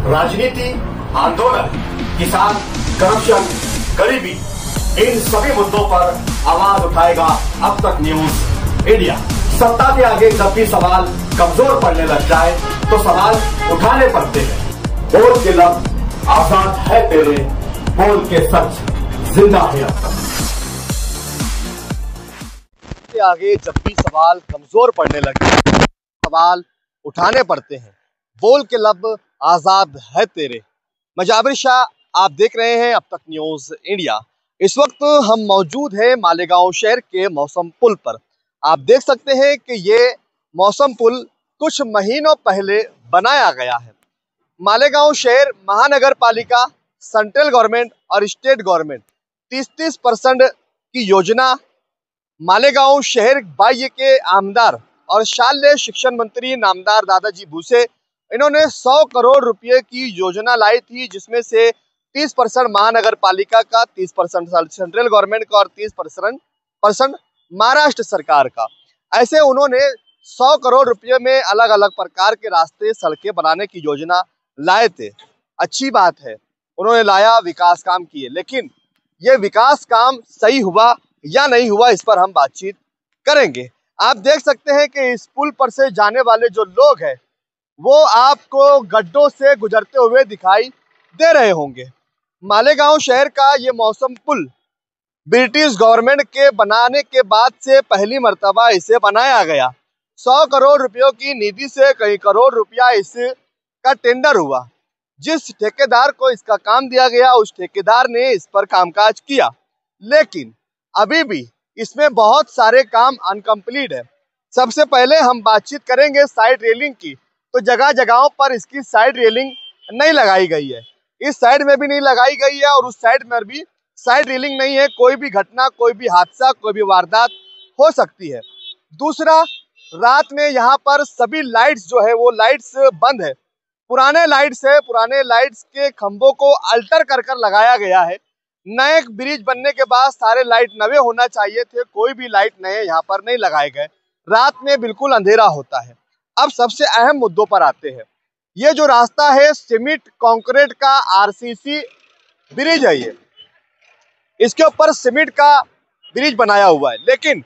राजनीति, आंदोलन, किसान, करप्शन, गरीबी, इन सभी मुद्दों पर आवाज उठाएगा अब तक न्यूज इंडिया। सत्ता के आगे जब भी सवाल कमजोर पड़ने लग जाए तो सवाल उठाने पड़ते हैं। बोल के लफ्ज आजाद है तेरे, बोल के सच जिंदा है अब तक। के आगे जब भी सवाल कमजोर पड़ने लगे सवाल उठाने पड़ते हैं। बोल के लफ्ज आजाद है तेरे। मैं जाबिर शाह, आप देख रहे हैं अब तक न्यूज इंडिया। इस वक्त हम मौजूद हैं मालेगांव शहर के मौसम पुल पर। आप देख सकते हैं कि ये मौसम पुल कुछ महीनों पहले बनाया गया है। मालेगांव शहर महानगर पालिका, सेंट्रल गवर्नमेंट और स्टेट गवर्नमेंट 30-30% की योजना मालेगांव शहर बाह्य के आमदार और शालेय शिक्षण मंत्री नामदार दादाजी भूसे, इन्होंने 100 करोड़ रुपए की योजना लाई थी, जिसमें से 30% महानगर पालिका का, 30% सेंट्रल गवर्नमेंट का और 30% महाराष्ट्र सरकार का। ऐसे उन्होंने 100 करोड़ रुपए में अलग अलग प्रकार के रास्ते, सड़कें बनाने की योजना लाए थे। अच्छी बात है, उन्होंने लाया, विकास काम किए, लेकिन ये विकास काम सही हुआ या नहीं हुआ, इस पर हम बातचीत करेंगे। आप देख सकते हैं कि इस पुल पर से जाने वाले जो लोग हैं वो आपको गड्ढों से गुजरते हुए दिखाई दे रहे होंगे। मालेगांव शहर का ये मौसम पुल ब्रिटिश गवर्नमेंट के बनाने के बाद से पहली मर्तबा इसे बनाया गया। 100 करोड़ रुपयों की निधि से कई करोड़ रुपया इसका टेंडर हुआ। जिस ठेकेदार को इसका काम दिया गया उस ठेकेदार ने इस पर कामकाज किया, लेकिन अभी भी इसमें बहुत सारे काम अनकम्प्लीट है। सबसे पहले हम बातचीत करेंगे साइड रेलिंग की। तो जगह जगहों पर इसकी साइड रेलिंग नहीं लगाई गई है। इस साइड में भी नहीं लगाई गई है और उस साइड में भी साइड रेलिंग नहीं है। कोई भी घटना, कोई भी हादसा, कोई भी वारदात हो सकती है। दूसरा, रात में यहाँ पर सभी लाइट्स जो है वो लाइट्स बंद है। पुराने लाइट्स है, पुराने लाइट्स के खंभों को अल्टर कर कर लगाया गया है। नए ब्रिज बनने के बाद सारे लाइट नए होना चाहिए थे, कोई भी लाइट नए यहाँ पर नहीं लगाए गए। रात में बिल्कुल अंधेरा होता है। अब सबसे अहम मुद्दों पर आते हैं। ये जो रास्ता है सीमेंट कंक्रीट का आरसीसी ब्रिज है, ये इसके ऊपर सीमेंट का ब्रिज बनाया हुआ है, लेकिन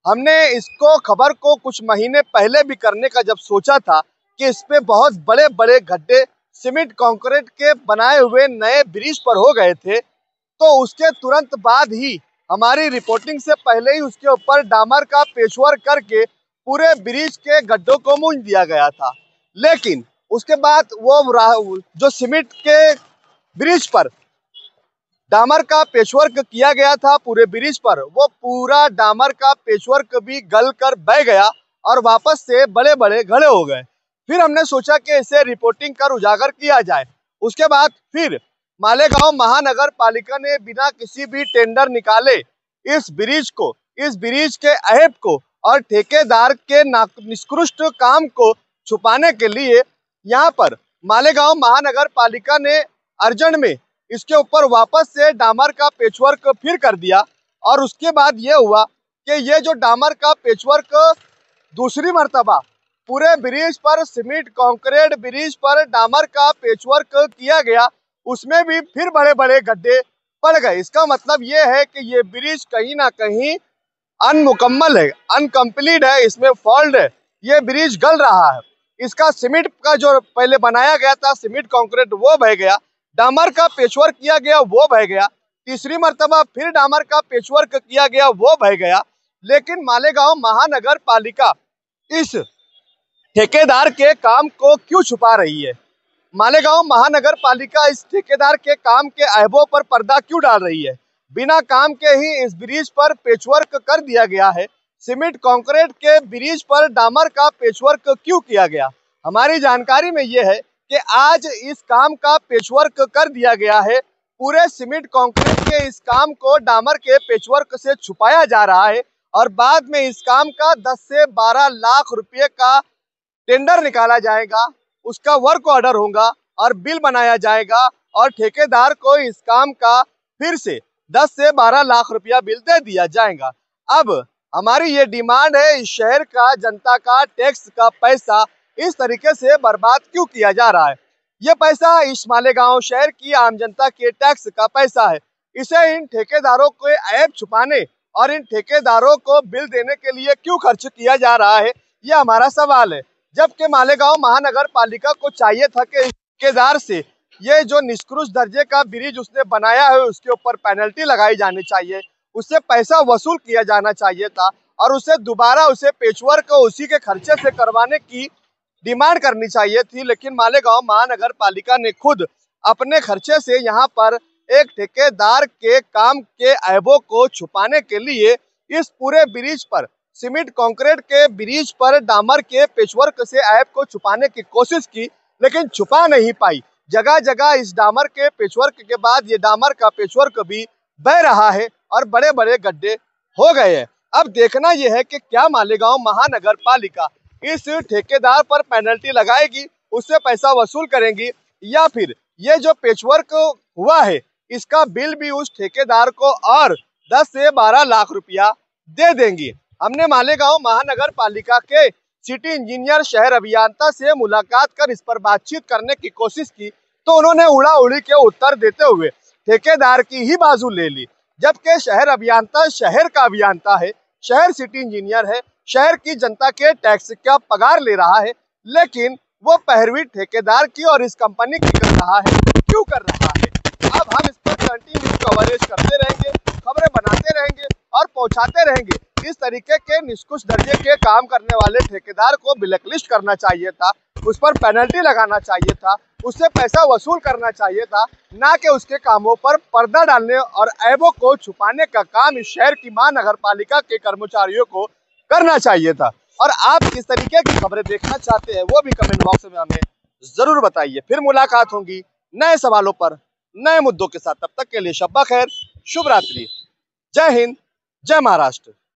हमने इसको खबर को कुछ महीने पहले भी करने का जब सोचा था कि इस पे बहुत बड़े बड़े गड्ढे सीमेंट कंक्रीट के बनाए हुए नए ब्रिज पर हो गए थे, तो उसके तुरंत बाद ही हमारी रिपोर्टिंग से पहले ही उसके ऊपर डामर का पेचवर्क करके पूरे ब्रिज के गड्ढों को मूंज दिया गया था। लेकिन उसके बाद वो जो सीमेंट के ब्रिज पर डामर का पेचवर्क किया गया था पूरे ब्रिज पर, वो पूरा डामर का पेचवर्क भी गल कर बह गया और वापस से बड़े बड़े गड्ढे हो गए। फिर हमने सोचा कि इसे रिपोर्टिंग कर उजागर किया जाए। उसके बाद फिर मालेगांव महानगर पालिका ने बिना किसी भी टेंडर निकाले इस ब्रिज के ऐब को और ठेकेदार के निष्कृष्ट काम को छुपाने के लिए यहाँ पर मालेगांव महानगर पालिका ने अर्जेंट में इसके ऊपर वापस से डामर का पेचवर्क फिर कर दिया। और उसके बाद ये हुआ कि ये जो डामर का पेचवर्क दूसरी मर्तबा पूरे ब्रिज पर, सीमेंट कंक्रीट ब्रिज पर डामर का पेचवर्क किया गया, उसमें भी फिर बड़े बड़े गड्ढे पड़ गए। इसका मतलब ये है कि ये ब्रिज कहीं ना कहीं अनमुकम्मल है, अनकम्प्लीट है, इसमें फॉल्ट है, ये ब्रिज गल रहा है। इसका सीमेंट का जो पहले बनाया गया था सीमेंट कंक्रीट वो बह गया, डामर का पेचवर्क किया गया वो बह गया, तीसरी मर्तबा फिर डामर का पेचवर्क किया गया वो बह गया। लेकिन मालेगांव महानगर पालिका इस ठेकेदार के काम को क्यों छुपा रही है? मालेगांव महानगर पालिका इस ठेकेदार के काम के ऐबों पर पर्दा क्यों डाल रही है? बिना काम के ही इस ब्रिज पर पेचवर्क कर दिया गया है। सीमेंट कंक्रीट के ब्रिज पर डामर का पेचवर्क क्यों किया गया? हमारी जानकारी में यह है कि आज इस काम का पेचवर्क कर दिया गया है। पूरे सीमेंट कंक्रीट के इस काम को डामर के पेचवर्क से छुपाया जा रहा है और बाद में इस काम का 10 से 12 लाख रुपए का टेंडर निकाला जाएगा, उसका वर्क ऑर्डर होगा और बिल बनाया जाएगा और ठेकेदार को इस काम का फिर से 10 से 12 लाख रुपया बिल दे दिया जाएगा। अब हमारी ये डिमांड है, इस शहर का जनता का टैक्स का पैसा इस तरीके से बर्बाद क्यों किया जा रहा है? ये पैसा इस मालेगांव शहर की आम जनता के टैक्स का पैसा है। इसे इन ठेकेदारों के ऐब छुपाने और इन ठेकेदारों को बिल देने के लिए क्यों खर्च किया जा रहा है, ये हमारा सवाल है। जबकि मालेगांव महानगर पालिका को चाहिए था कि ठेकेदार से ये जो निष्कृष्ट दर्जे का ब्रिज उसने बनाया है उसके ऊपर पेनल्टी लगाई जानी चाहिए, उससे पैसा वसूल किया जाना चाहिए था और उसे दोबारा उसे पेचवर्क को उसी के खर्चे से करवाने की डिमांड करनी चाहिए थी। लेकिन मालेगांव महानगर पालिका ने खुद अपने खर्चे से यहाँ पर एक ठेकेदार के काम के ऐबों को छुपाने के लिए इस पूरे ब्रिज पर, सीमेंट कंक्रीट के ब्रिज पर डामर के पेचवर्क से ऐब को छुपाने की कोशिश की, लेकिन छुपा नहीं पाई। जगह जगह इस डामर के पेचवर्क के बाद ये डामर का पेचवर्क भी बह रहा है और बड़े बड़े गड्ढे हो गए हैं। अब देखना यह है कि क्या मालेगांव महानगर पालिका इस ठेकेदार पर पेनल्टी लगाएगी, उससे पैसा वसूल करेंगी, या फिर ये जो पेचवर्क हुआ है इसका बिल भी उस ठेकेदार को और 10 से 12 लाख रुपया दे देंगी। हमने मालेगांव महानगर पालिका के सिटी इंजीनियर शहर अभियंता से मुलाकात कर इस पर बातचीत करने की कोशिश की तो उन्होंने उड़ा उड़ी के उत्तर देते हुए ठेकेदार की ही बाजू ले ली। जबकि शहर अभियंता शहर का अभियंता है, शहर सिटी इंजीनियर है, शहर की जनता के टैक्स का पगार ले रहा है, लेकिन वो पैरवी ठेकेदार की और इस कंपनी की कर रहा है। क्यों कर रहा है? अब हम इस पर कंटिन्यू कवरेज करते रहेंगे, खबरें बनाते रहेंगे और पहुंचाते रहेंगे। इस तरीके के निष्कृष्ट दर्जे के काम करने वाले ठेकेदार को ब्लैकलिस्ट करना चाहिए था, उस पर पेनल्टी लगाना चाहिए था, उससे पैसा वसूल करना चाहिए था, ना कि उसके कामों पर पर्दा डालने और ऐबों को छुपाने का काम इस शहर की महानगर पालिका के कर्मचारियों को करना चाहिए था। और आप किस तरीके की खबरें देखना चाहते हैं वो भी कमेंट बॉक्स में हमें जरूर बताइए। फिर मुलाकात होगी नए सवालों पर, नए मुद्दों के साथ। तब तक के लिए शब्बा खैर, शुभ रात्रि, जय हिंद, जय महाराष्ट्र।